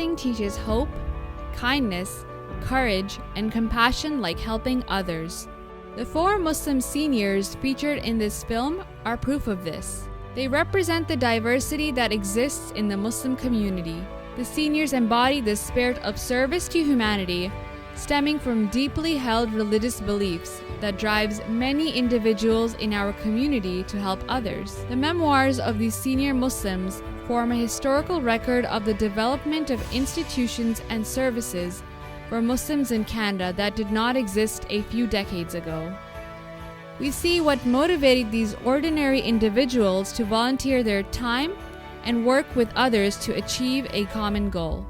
everything teaches hope, kindness, courage, and compassion like helping others. The 4 Muslim seniors featured in this film are proof of this. They represent the diversity that exists in the Muslim community. The seniors embody the spirit of service to humanity, stemming from deeply held religious beliefs that drives many individuals in our community to help others. The memoirs of these senior Muslims form a historical record of the development of institutions and services for Muslims in Canada that did not exist a few decades ago. We see what motivated these ordinary individuals to volunteer their time and work with others to achieve a common goal.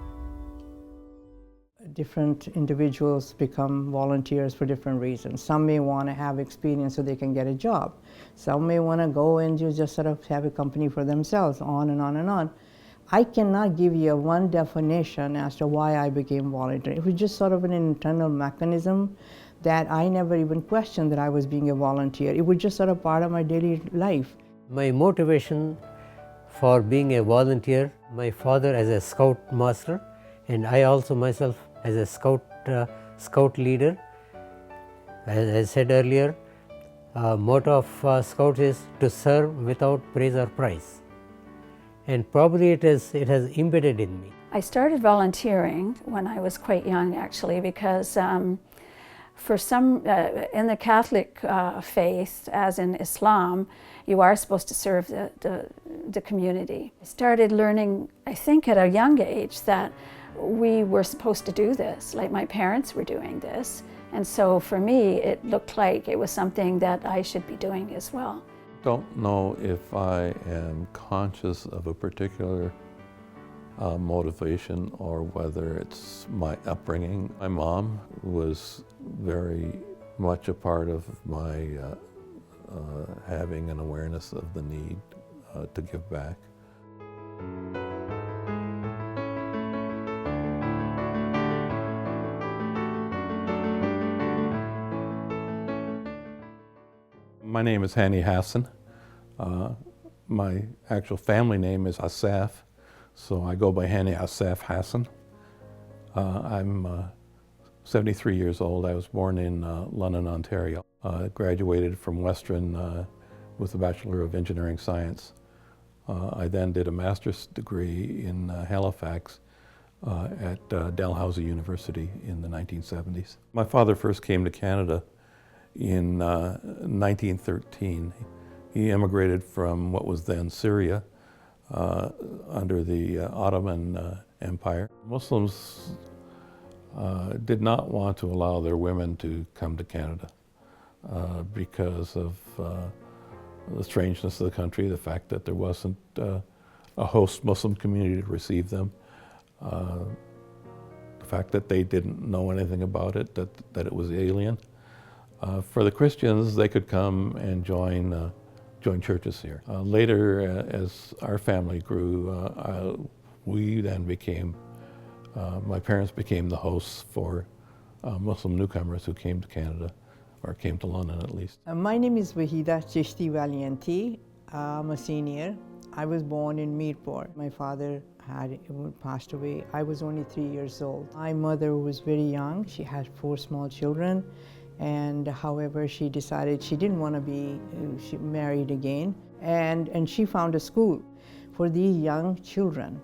Different individuals become volunteers for different reasons. Some may want to have experience so they can get a job. Some may want to go and just sort of have a company for themselves, on and on and on. I cannot give you one definition as to why I became volunteer. It was just sort of an internal mechanism that I never even questioned that I was being a volunteer. It was just sort of part of my daily life. My motivation for being a volunteer, my father as a scout master, and I also myself as a scout leader. As I said earlier, motto of scouts is to serve without praise or prize, and probably it has embedded in me. I started volunteering when I was quite young, actually, because for some in the Catholic faith, as in Islam, you are supposed to serve the community. I started learning, I think, at a young age that we were supposed to do this, like my parents were doing this. And so for me, it looked like it was something that I should be doing as well. Don't know if I am conscious of a particular motivation or whether it's my upbringing. My mom was very much a part of my having an awareness of the need to give back. My name is Hani Hassan. My actual family name is Asaf, so I go by Hani Asaf Hassan. I'm 73 years old. I was born in London, Ontario. Graduated from Western with a Bachelor of Engineering Science. I then did a master's degree in Halifax at Dalhousie University in the 1970s. My father first came to Canada in 1913. He immigrated from what was then Syria under the Ottoman Empire. Muslims did not want to allow their women to come to Canada because of the strangeness of the country, the fact that there wasn't a host Muslim community to receive them, the fact that they didn't know anything about it, that it was alien. For the Christians, they could come and join churches here. Later, as our family grew, we then became, my parents became the hosts for Muslim newcomers who came to Canada, or came to London at least. My name is Wahida Chishti Valianti. I'm a senior. I was born in Mirpur. My father had passed away. I was only 3 years old. My mother was very young. She had 4 small children. And however, she decided she didn't want to be married again. And she found a school for these young children.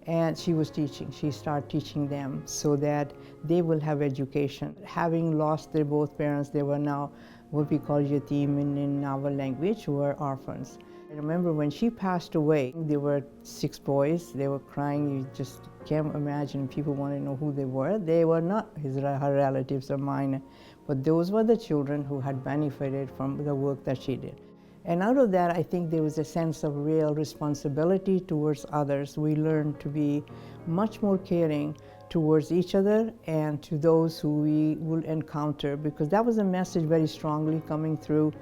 And she was teaching. She started teaching them so that they will have education. Having lost their both parents, they were now what we call yatim in our language, who are orphans. I remember when she passed away, there were 6 boys. They were crying. You just can't imagine. People want to know who they were. They were not her relatives or mine, but those were the children who had benefited from the work that she did. And out of that, I think there was a sense of real responsibility towards others. We learned to be much more caring towards each other and to those who we will encounter, because that was a message very strongly coming through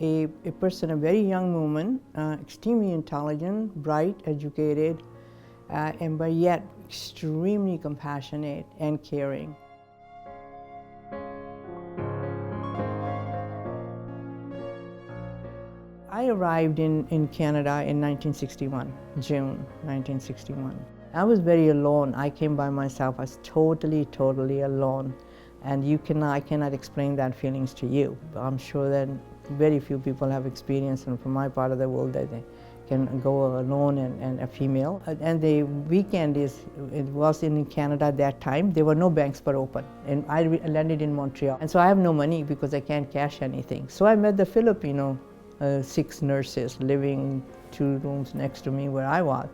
a person, a very young woman, extremely intelligent, bright, educated, but yet extremely compassionate and caring. I arrived in Canada in 1961, June 1961. I was very alone. I came by myself. I was totally alone. And I cannot explain that feelings to you. I'm sure that very few people have experienced, and from my part of the world, that they can go alone and a female. And the weekend it was in Canada at that time. There were no banks were open. And I landed in Montreal. And so I have no money because I can't cash anything. So I met the Filipino 6 nurses living 2 rooms next to me where I was.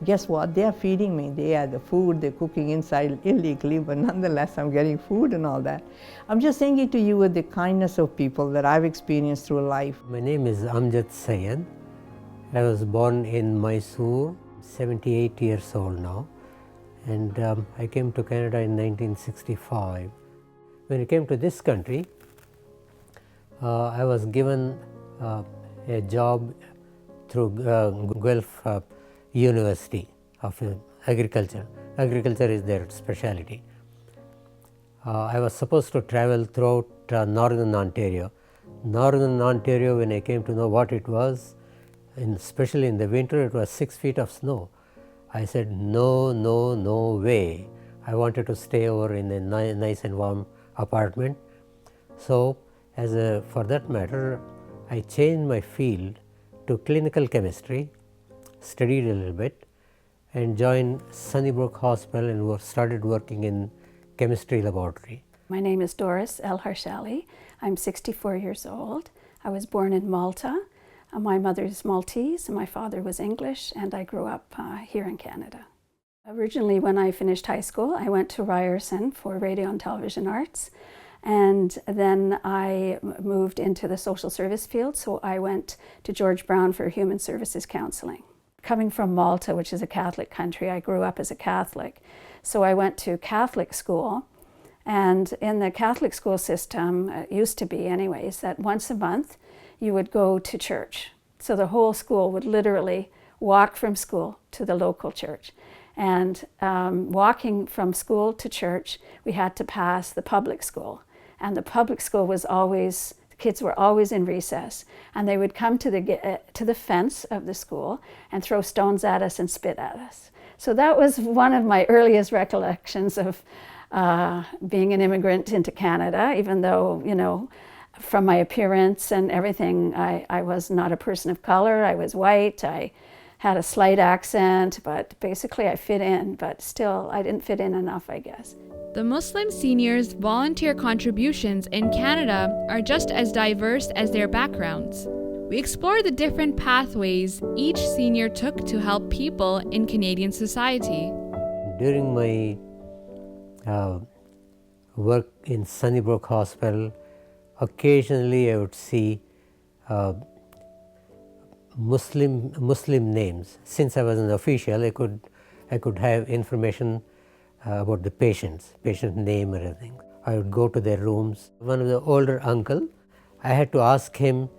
Guess what? They are feeding me. They have the food, they're cooking inside illegally, but nonetheless I'm getting food and all that. I'm just saying it to you with the kindness of people that I've experienced through life. My name is Amjad Sayed. I was born in Mysore, 78 years old now, and I came to Canada in 1965. When I came to this country, I was given a job through Guelph University of Agriculture. Agriculture is their specialty. I was supposed to travel throughout northern Ontario. Northern Ontario, when I came to know what it was, especially in the winter, it was 6 feet of snow. I said, no way. I wanted to stay over in a nice and warm apartment. So, for that matter, I changed my field to clinical chemistry, studied a little bit, and joined Sunnybrook Hospital and started working in chemistry laboratory. My name is Doris El Harshali. I'm 64 years old. I was born in Malta. My mother is Maltese, and my father was English, and I grew up here in Canada. Originally, when I finished high school, I went to Ryerson for radio and television arts, and then I moved into the social service field, so I went to George Brown for human services counseling. Coming from Malta, which is a Catholic country, I grew up as a Catholic, so I went to Catholic school. And in the Catholic school system, it used to be anyways, that once a month you would go to church. So the whole school would literally walk from school to the local church. And walking from school to church, we had to pass the public school. And the public school was always, the kids were always in recess. And they would come to the fence of the school and throw stones at us and spit at us. So that was one of my earliest recollections of being an immigrant into Canada, even though, you know, from my appearance and everything, I was not a person of color. I was white. I had a slight accent, but basically I fit in, but still I didn't fit in enough, I guess. The Muslim seniors' volunteer contributions in Canada are just as diverse as their backgrounds. We explore the different pathways each senior took to help people in Canadian society. During my work in Sunnybrook Hospital, occasionally I would see Muslim names. Since I was an official, I could have information about the patient name and everything. I would go to their rooms. One of the older uncle, I had to ask him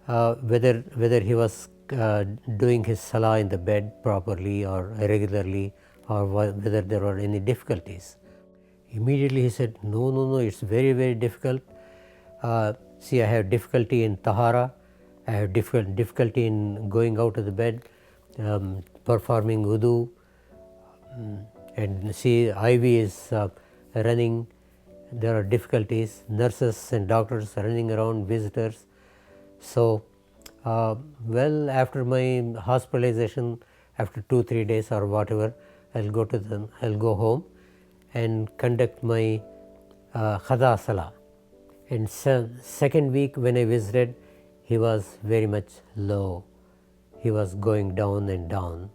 whether he was doing his salah in the bed properly or regularly, or whether there were any difficulties. Immediately he said, no, it's very difficult. See, I have difficulty in tahara, I have difficulty in going out of the bed, performing wudu, and see, IV is running, there are difficulties, nurses and doctors are running around, visitors. So, well, after my hospitalization, after 2-3 days or whatever, I'll go home and conduct my khada salah. And second week when I visited, he was very much low. He was going down and down.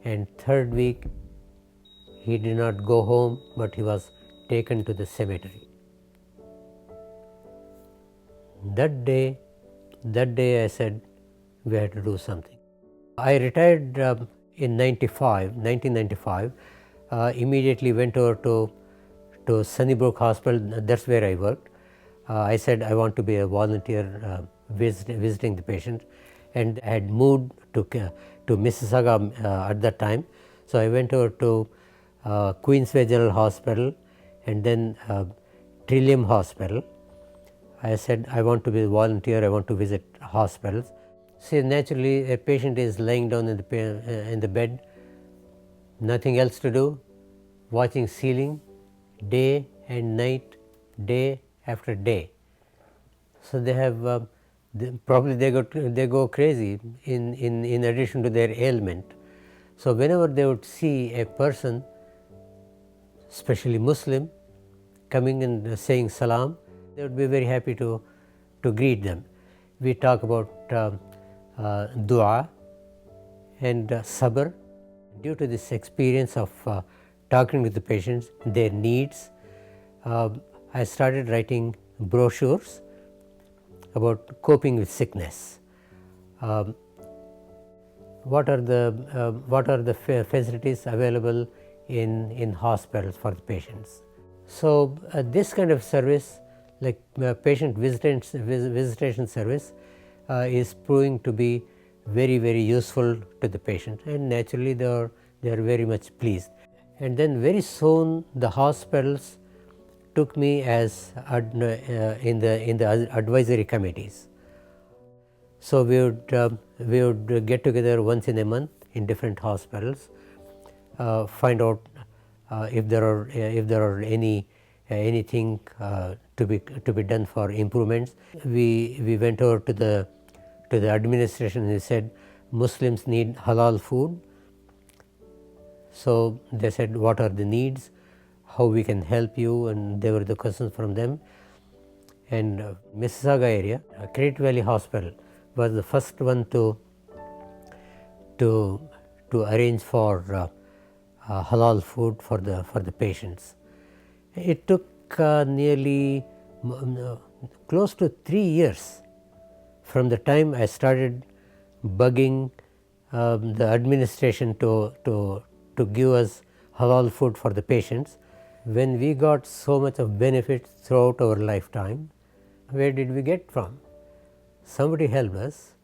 And third week, he did not go home, but he was taken to the cemetery. That day I said, we had to do something. I retired in 1995, immediately went over to Sunnybrook Hospital, that's where I worked. I said I want to be a volunteer visiting the patient, and I had moved to Mississauga at that time. So I went over to Queensway General Hospital and then Trillium Hospital. I said I want to be a volunteer, I want to visit hospitals. See, naturally a patient is lying down in the bed, nothing else to do, watching ceiling day and night, day after day. So they have probably they go crazy in addition to their ailment. So whenever they would see a person, especially Muslim, coming and saying salam, they would be very happy to greet them. We talk about dua and sabr. Due to this experience of talking with the patients, their needs, I started writing brochures about coping with sickness. What are the facilities available in hospitals for the patients? So this kind of service, like patient visitation service, is proving to be very, very useful to the patient, and naturally they are very much pleased. And then very soon the hospitals took me as in the advisory committees. So we would get together once in a month in different hospitals, find out if there are anything to be done for improvements. We went over to the administration and they said Muslims need halal food. So they said, what are the needs, how we can help you, and there were the questions from them. And Mississauga area, Credit Valley Hospital was the first one to arrange for halal food for the patients. It took nearly close to 3 years from the time I started bugging the administration to give us halal food for the patients. When we got so much of benefits throughout our lifetime, where did we get from? Somebody helped us.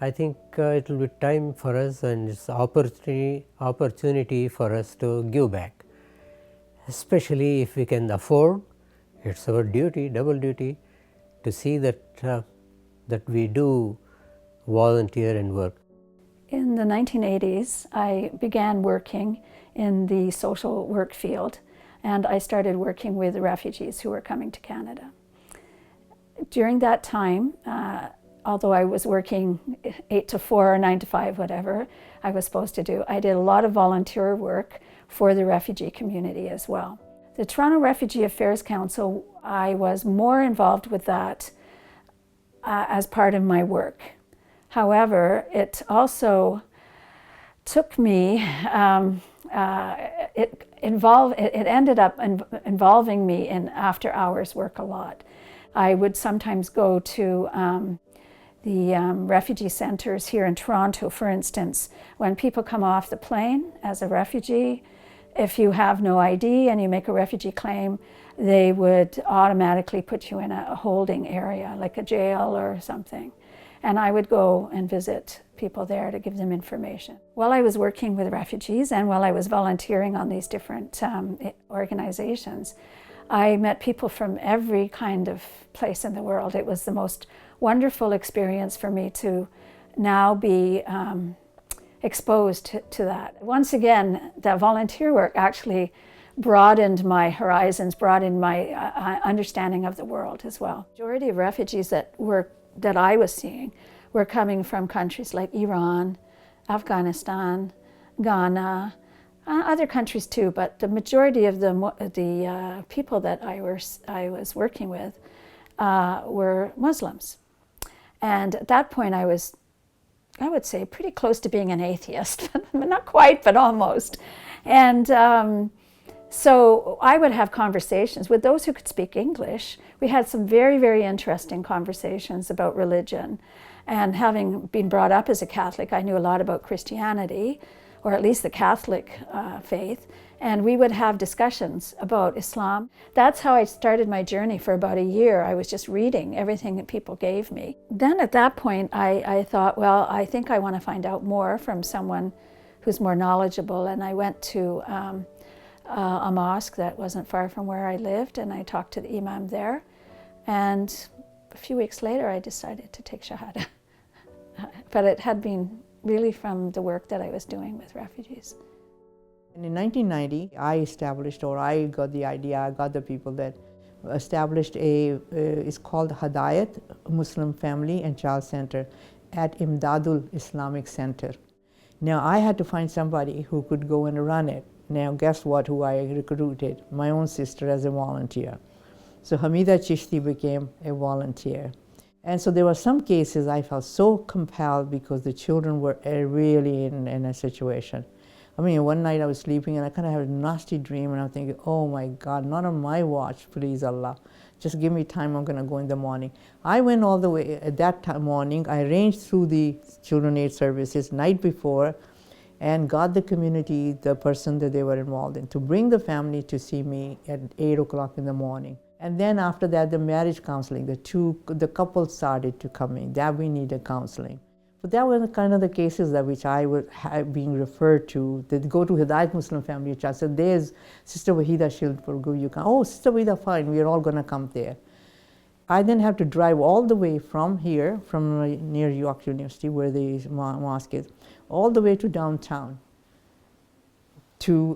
I think it will be time for us, and it's opportunity for us to give back, especially if we can afford. It's our duty, double duty, to see that we do volunteer and work. In the 1980s, I began working in the social work field, and I started working with refugees who were coming to Canada. During that time, although I was working 8 to 4 or 9 to 5, whatever I was supposed to do, I did a lot of volunteer work for the refugee community as well. The Toronto Refugee Affairs Council, I was more involved with that as part of my work. However, it also took me, it ended up involving me in after hours work a lot. I would sometimes go to the refugee centers here in Toronto, for instance. When people come off the plane as a refugee, if you have no ID and you make a refugee claim, they would automatically put you in a holding area, like a jail or something. And I would go and visit people there to give them information. While I was working with refugees and while I was volunteering on these different organizations, I met people from every kind of place in the world. It was the most wonderful experience for me to now be exposed to that. Once again, the volunteer work actually broadened my horizons, broadened my understanding of the world as well. The majority of refugees that I was seeing were coming from countries like Iran, Afghanistan, Ghana, other countries too, but the majority of the people that I was working with were Muslims. And at that point I would say pretty close to being an atheist, not quite, but almost. And so I would have conversations with those who could speak English. We had some very, very interesting conversations about religion. And having been brought up as a Catholic, I knew a lot about Christianity, or at least the Catholic faith. And we would have discussions about Islam. That's how I started my journey for about a year. I was just reading everything that people gave me. Then at that point, I thought, well, I think I want to find out more from someone who's more knowledgeable. And I went to a mosque that wasn't far from where I lived, and I talked to the imam there. And a few weeks later, I decided to take Shahada. But it had been really from the work that I was doing with refugees. And in 1990, I got the idea, I got the people that established it's called Hidayat Muslim Family and Child Center at Imdadul Islamic Center. Now I had to find somebody who could go and run it. Now guess what, who I recruited? My own sister as a volunteer. So Hamida Chishti became a volunteer. And so there were some cases I felt so compelled because the children were really in a situation. I mean, one night I was sleeping and I kind of had a nasty dream and I'm thinking, oh my God, not on my watch, please Allah. Just give me time, I'm gonna go in the morning. I went all the way at that morning. I arranged through the children aid services night before and got the community, the person that they were involved in, to bring the family to see me at 8 o'clock in the morning. And then after that, the marriage counseling, the couple started to come in, that we needed counseling. But that was kind of the cases that which I was being referred to. They go to Hidayat Muslim Family Child. So there's Sister Wahida Shildpur, you come. Oh, Sister Wahida, fine, we're all gonna come there. I then have to drive all the way from here, from near York University, where the mosque is, all the way to downtown for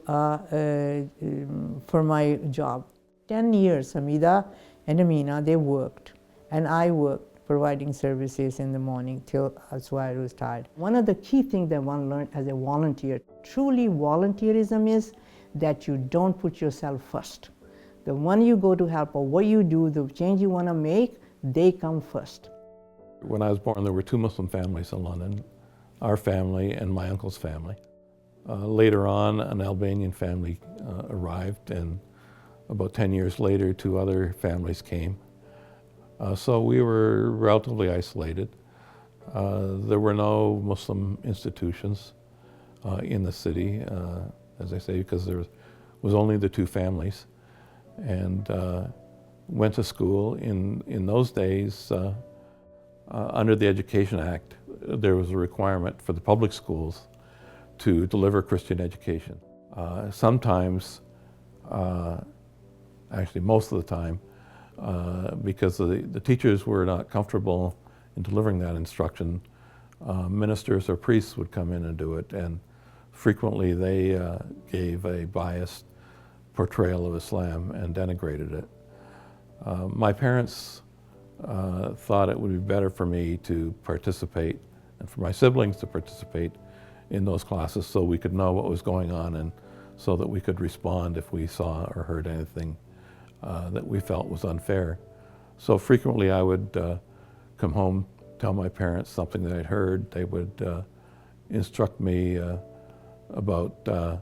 my job. 10 years, Hamida and Amina, they worked, and I worked, providing services in the morning till that's why I was tired. One of the key things that one learned as a volunteer, truly volunteerism, is that you don't put yourself first. The one you go to help or what you do, the change you want to make, they come first. When I was born, there were two Muslim families in London, our family and my uncle's family. Later on, an Albanian family arrived, and about 10 years later, two other families came. So we were relatively isolated. There were no Muslim institutions in the city, as I say, because there was only the two families. And went to school. In those days, under the Education Act, there was a requirement for the public schools to deliver Christian education. Sometimes, actually most of the time, because the teachers were not comfortable in delivering that instruction, ministers or priests would come in and do it, and frequently they gave a biased portrayal of Islam and denigrated it. My parents thought it would be better for me to participate and for my siblings to participate in those classes so we could know what was going on and so that we could respond if we saw or heard anything that we felt was unfair. So frequently I would come home, tell my parents something that I'd heard. They would instruct me about the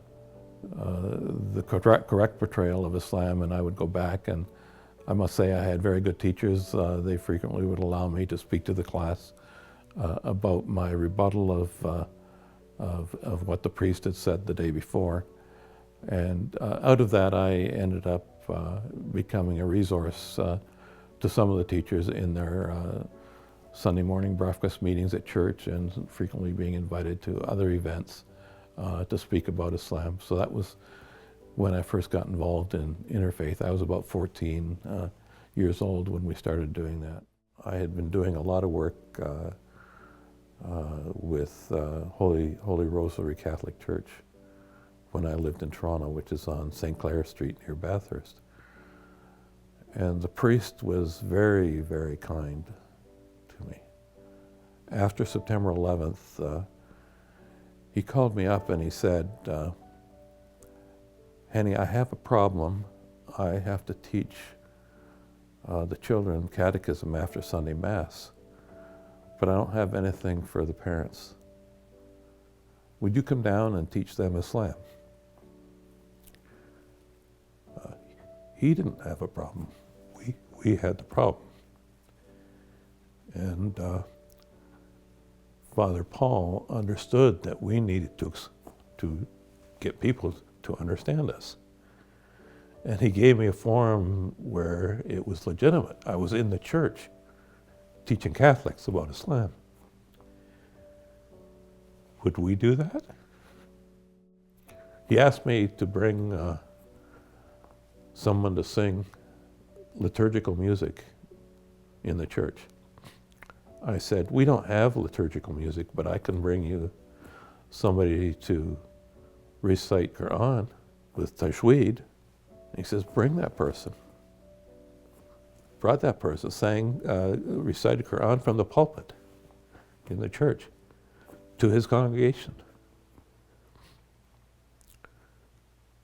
correct portrayal of Islam, and I would go back, and I must say I had very good teachers. They frequently would allow me to speak to the class about my rebuttal of what the priest had said the day before. And out of that I ended up becoming a resource to some of the teachers in their Sunday morning breakfast meetings at church, and frequently being invited to other events to speak about Islam. So that was when I first got involved in interfaith. I was about 14 years old when we started doing that. I had been doing a lot of work with Holy Rosary Catholic Church when I lived in Toronto, which is on St. Clair Street near Bathurst. And the priest was very, very kind to me. After September 11th, he called me up and he said, Henny, I have a problem. I have to teach the children catechism after Sunday Mass, but I don't have anything for the parents. Would you come down and teach them Islam? He didn't have a problem. We had the problem. And Father Paul understood that we needed to get people to understand us. And he gave me a forum where it was legitimate. I was in the church teaching Catholics about Islam. Would we do that? He asked me to bring someone to sing liturgical music in the church. I said, we don't have liturgical music, but I can bring you somebody to recite Quran with tajweed. He says, bring that person. Brought that person, recited Quran from the pulpit in the church to his congregation.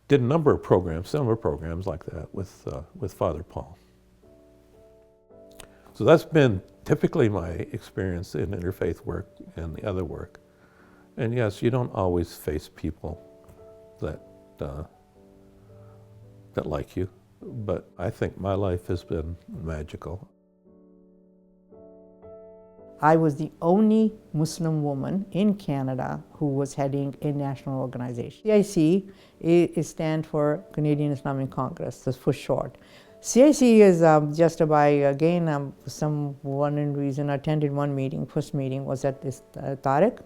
Did a number of programs, similar programs like that with Father Paul. So that's been typically my experience in interfaith work and the other work. And yes, you don't always face people that like you, but I think my life has been magical. I was the only Muslim woman in Canada who was heading a national organization. CIC it stands for Canadian Islamic Congress, that's for short. CIC is just by, again, some one reason I attended one meeting. First meeting was at this Tariq,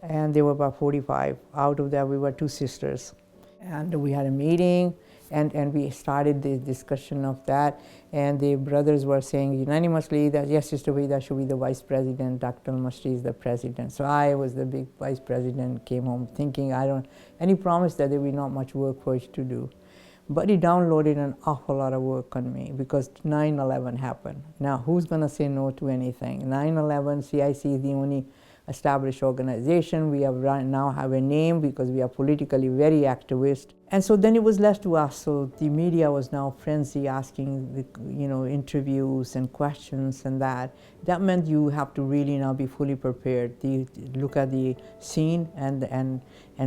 and there were about 45. Out of that, we were 2 sisters. And we had a meeting, and we started the discussion of that, and the brothers were saying unanimously that yes, Sister Vida should be the vice president, Dr. Al-Masri is the president. So I was the big vice president, came home thinking and he promised that there would be not much work for us to do. But he downloaded an awful lot of work on me because 9/11 happened. Now, who's going to say no to anything? 9/11, CIC is the only established organization. We now have a name because we are politically very activist. And so then it was left to us. So the media was now frenzy asking interviews and questions and that. That meant you have to really now be fully prepared. You look at the scene and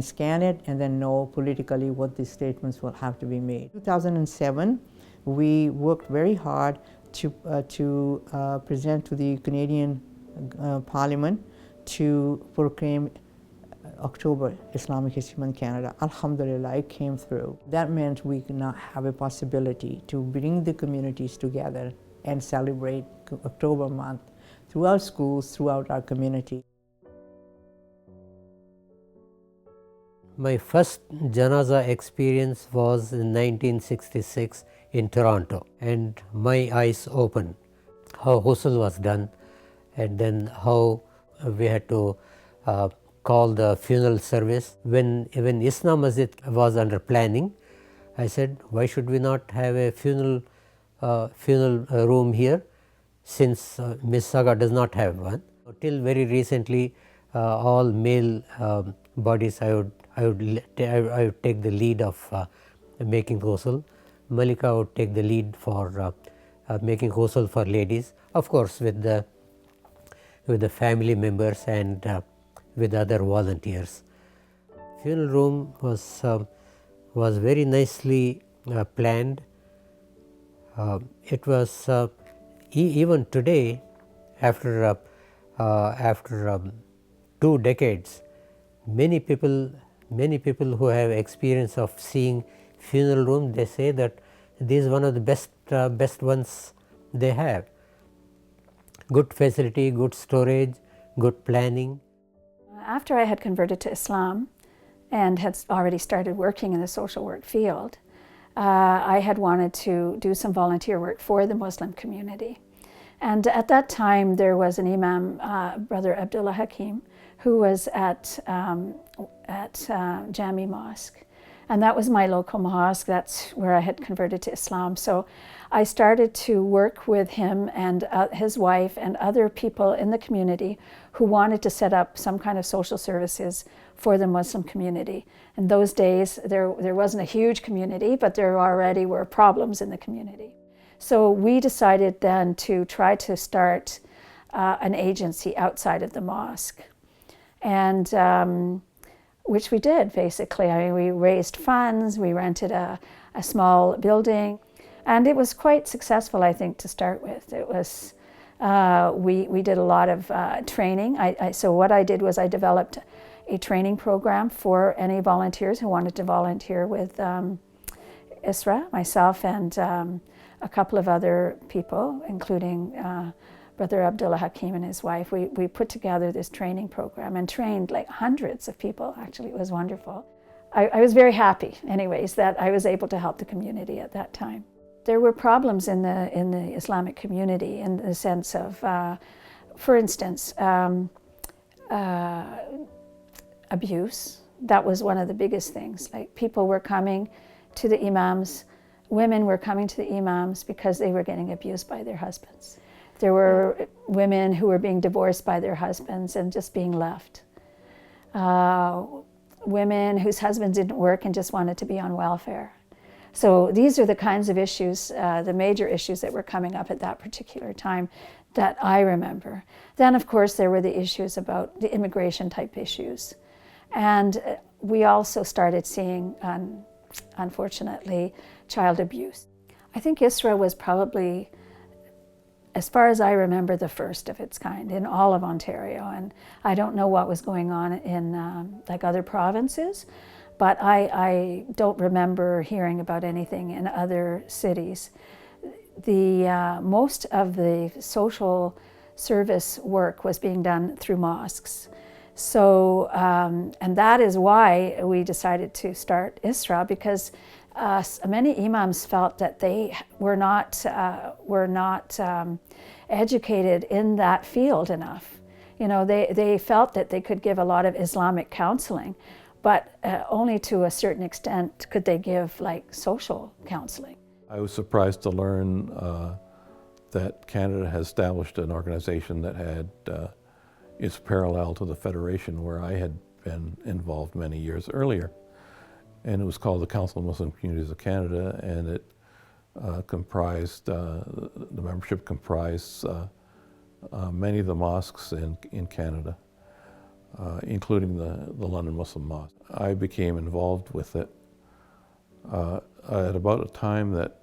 scan it and then know politically what the statements will have to be made. 2007, we worked very hard to present to the Canadian Parliament to proclaim October Islamic History Month Canada. Alhamdulillah, it came through. That meant we could now have a possibility to bring the communities together and celebrate October month throughout schools, throughout our community. My first janaza experience was in 1966 in Toronto, and my eyes opened how ghusl was done, and then how we had to call the funeral service. When Islam Masjid was under planning, I said, why should we not have a funeral room here, since Ms. Saga does not have one. Till very recently, all male bodies I would take the lead of making ghusl. Malika would take the lead for making ghusl for ladies, of course with the family members and with other volunteers. Funeral room was very nicely planned. It was even today, after 2 decades, many people who have experience of seeing funeral room, they say that this is one of the best ones they have. Good facility, good storage, good planning. After I had converted to Islam and had already started working in the social work field, I had wanted to do some volunteer work for the Muslim community. And at that time there was an Imam, Brother Abdullah Hakim, who was at Jami Mosque. And that was my local mosque. That's where I had converted to Islam. So I started to work with him and his wife and other people in the community who wanted to set up some kind of social services for the Muslim community. In those days, there wasn't a huge community, but there already were problems in the community. So we decided then to try to start an agency outside of the mosque. And which we did, basically. I mean, we raised funds, we rented a small building, and it was quite successful, I think, to start with. It was, we did a lot of training. So what I did was I developed a training program for any volunteers who wanted to volunteer with ISRA, myself, and a couple of other people, including Brother Abdullah Hakim and his wife. We put together this training program and trained like hundreds of people. Actually, it was wonderful. I was very happy, anyways, that I was able to help the community at that time. There were problems in the Islamic community in the sense of, for instance, abuse that was one of the biggest things. Like, people were coming to the imams, women were coming to the imams because they were getting abused by their husbands. There were women who were being divorced by their husbands and just being left. Women whose husbands didn't work and just wanted to be on welfare. So these are the kinds of issues, the major issues that were coming up at that particular time that I remember. Then, of course, there were the issues about the immigration type issues. And we also started seeing, unfortunately, child abuse. I think ISRA was probably, as far as I remember, the first of its kind in all of Ontario. And I don't know what was going on in like other provinces, but I don't remember hearing about anything in other cities. Most of the social service work was being done through mosques. So, and that is why we decided to start ISRA, because many imams felt that they were not educated in that field enough. You know, they felt that they could give a lot of Islamic counseling, but only to a certain extent could they give like social counseling. I was surprised to learn that Canada has established an organization that had is parallel to the Federation where I had been involved many years earlier. And it was called the Council of Muslim Communities of Canada, and it comprised, the membership comprised many of the mosques in Canada, including the London Muslim Mosque. I became involved with it at about a time that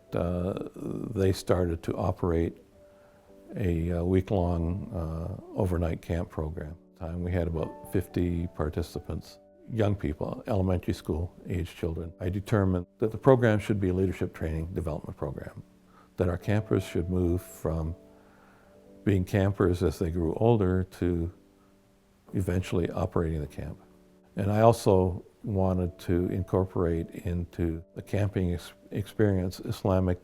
they started to operate a week-long overnight camp program. We had about 50 participants, young people, elementary school age children. I determined that the program should be a leadership training development program, that our campers should move from being campers as they grew older to eventually operating the camp. And I also wanted to incorporate into the camping experience Islamic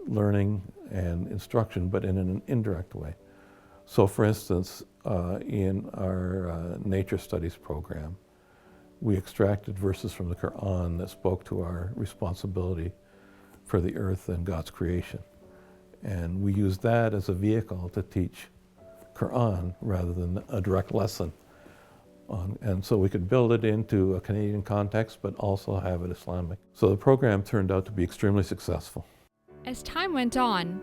learning and instruction, but in an indirect way. So for instance, in our nature studies program, we extracted verses from the Quran that spoke to our responsibility for the earth and God's creation. And we used that as a vehicle to teach Quran rather than a direct lesson. And so we could build it into a Canadian context, but also have it Islamic. So the program turned out to be extremely successful. As time went on,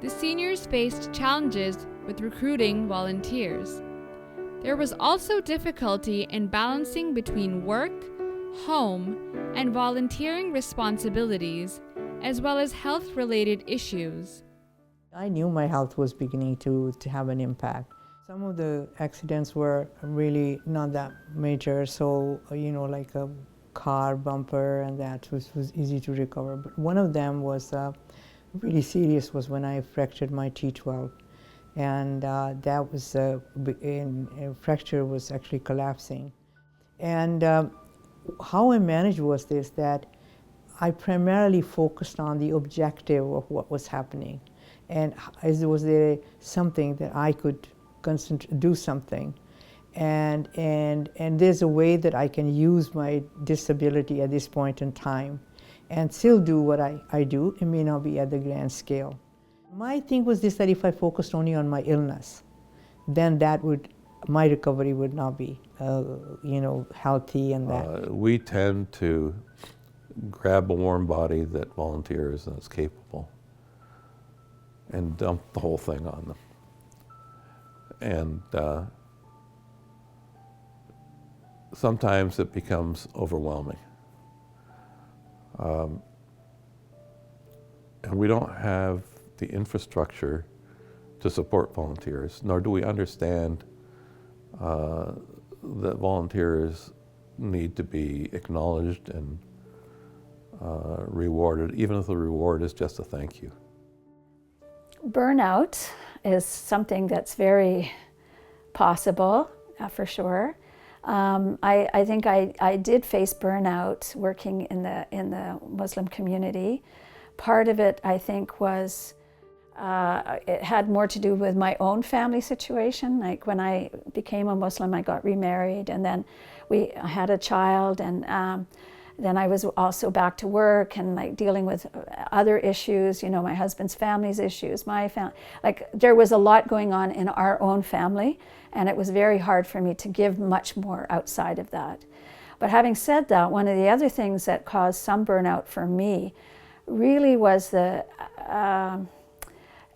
the seniors faced challenges with recruiting volunteers. There was also difficulty in balancing between work, home, and volunteering responsibilities, as well as health-related issues. I knew my health was beginning to have an impact. Some of the accidents were really not that major, so, you know, like a car bumper and that was easy to recover. But one of them was really serious, was when I fractured my T12. And that was, a fracture was actually collapsing. And how I managed was this, that I primarily focused on the objective of what was happening. And was there something that I could do something? And there's a way that I can use my disability at this point in time and still do what I do. It may not be at the grand scale. My thing was this, that if I focused only on my illness, then my recovery would not be, you know, healthy and that. We tend to grab a warm body that volunteers and is capable and dump the whole thing on them. And sometimes it becomes overwhelming. And we don't have the infrastructure to support volunteers, nor do we understand that volunteers need to be acknowledged and rewarded, even if the reward is just a thank you. Burnout is something that's very possible, for sure. I think I did face burnout working in the Muslim community. Part of it, I think, was It had more to do with my own family situation. Like when I became a Muslim, I got remarried, and then we had a child, and then I was also back to work and like dealing with other issues, you know, my husband's family's issues, my family. Like there was a lot going on in our own family, and it was very hard for me to give much more outside of that. But having said that, one of the other things that caused some burnout for me really was the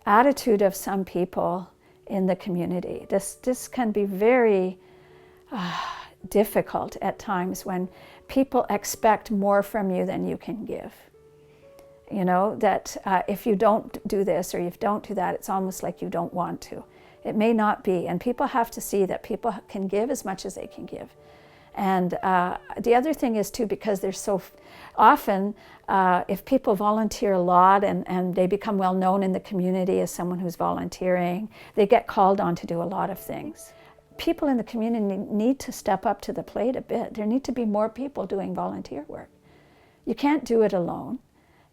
attitude of some people in the community. This can be very difficult at times when people expect more from you than you can give. You know, that if you don't do this or if you don't do that, it's almost like you don't want to. It may not be, and people have to see that people can give as much as they can give. And the other thing is too, because there's so often, if people volunteer a lot and they become well known in the community as someone who's volunteering, they get called on to do a lot of things. People in the community need to step up to the plate a bit. There need to be more people doing volunteer work. You can't do it alone.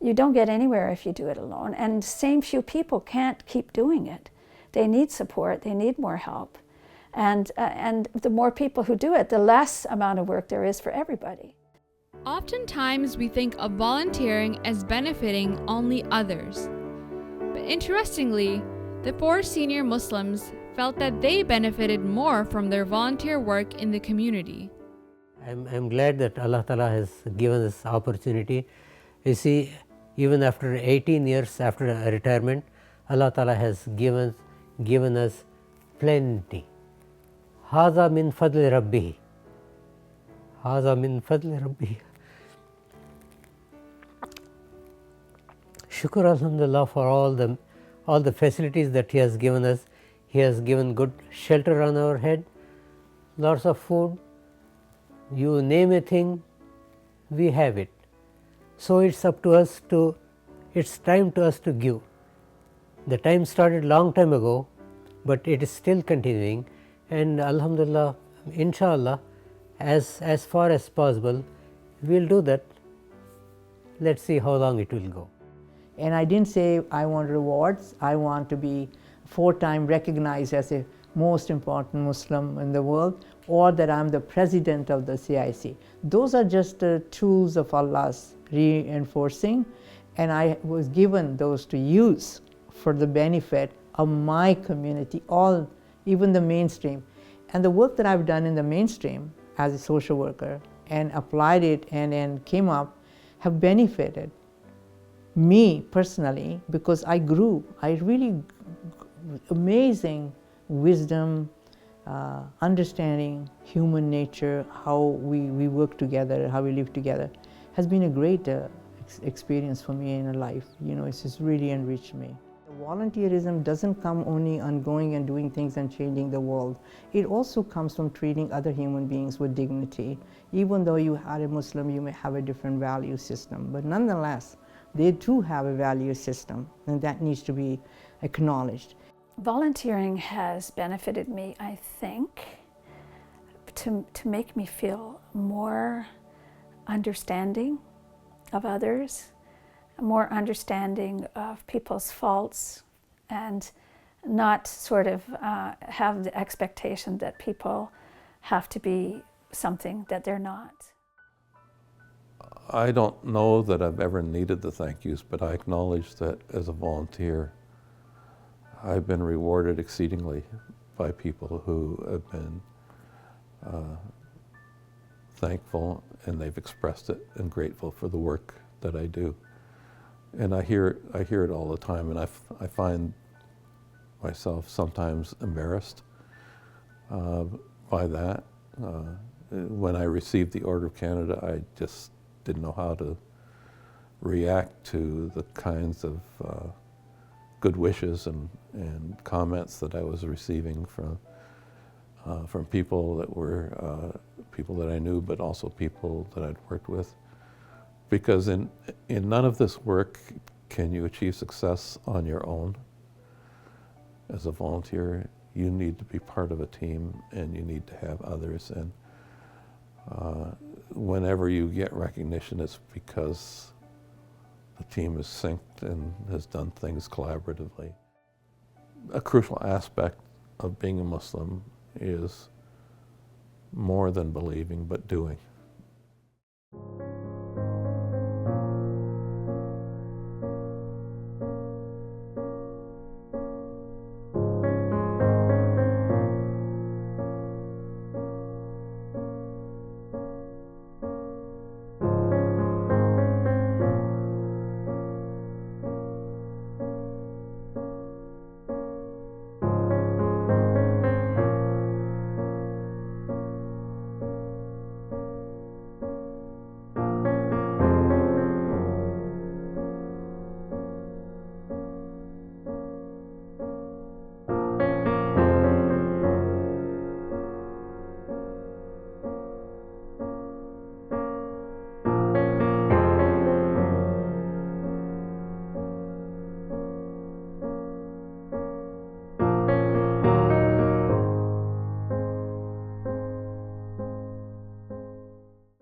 You don't get anywhere if you do it alone. And same few people can't keep doing it. They need support, they need more help. And the more people who do it, the less amount of work there is for everybody. Oftentimes we think of volunteering as benefiting only others. But interestingly, the 4 senior Muslims felt that they benefited more from their volunteer work in the community. I'm glad that Allah Ta'ala has given us opportunity. You see, even after 18 years after retirement, Allah Ta'ala has given us plenty. Haza min fadli Rabbihi. Haza min fadli Rabbihi. Shukr alhamdulillah for all the facilities that He has given us. He has given good shelter on our head, lots of food. You name a thing, we have it. So it's up to us to, it's time to us to give. The time started long time ago, but it is still continuing. And alhamdulillah, inshallah, as far as possible, we'll do that. Let's see how long it will go. And I didn't say I want rewards. I want to be 4 times recognized as a most important Muslim in the world, or that I'm the president of the CIC. Those are just tools of Allah's reinforcing, and I was given those to use for the benefit of my community, even the mainstream. And the work that I've done in the mainstream as a social worker and applied it and came up have benefited me personally, because I grew. I really amazing wisdom, understanding human nature, how we work together, how we live together, has been a great experience for me in a life. You know, it's just really enriched me. Volunteerism doesn't come only on going and doing things and changing the world. It also comes from treating other human beings with dignity. Even though you are a Muslim, you may have a different value system, but nonetheless, they too have a value system, and that needs to be acknowledged. Volunteering has benefited me, I think, to make me feel more understanding of others, more understanding of people's faults, and not sort of have the expectation that people have to be something that they're not. I don't know that I've ever needed the thank yous, but I acknowledge that as a volunteer, I've been rewarded exceedingly by people who have been thankful, and they've expressed it, and grateful for the work that I do. And I hear it all the time, and I find myself sometimes embarrassed by that. When I received the Order of Canada, I just didn't know how to react to the kinds of good wishes and comments that I was receiving from people that were people that I knew, but also people that I'd worked with. Because in none of this work can you achieve success on your own. As a volunteer, you need to be part of a team, and you need to have others. And whenever you get recognition, it's because the team is synced and has done things collaboratively. a crucial aspect of being a Muslim is more than believing, but doing.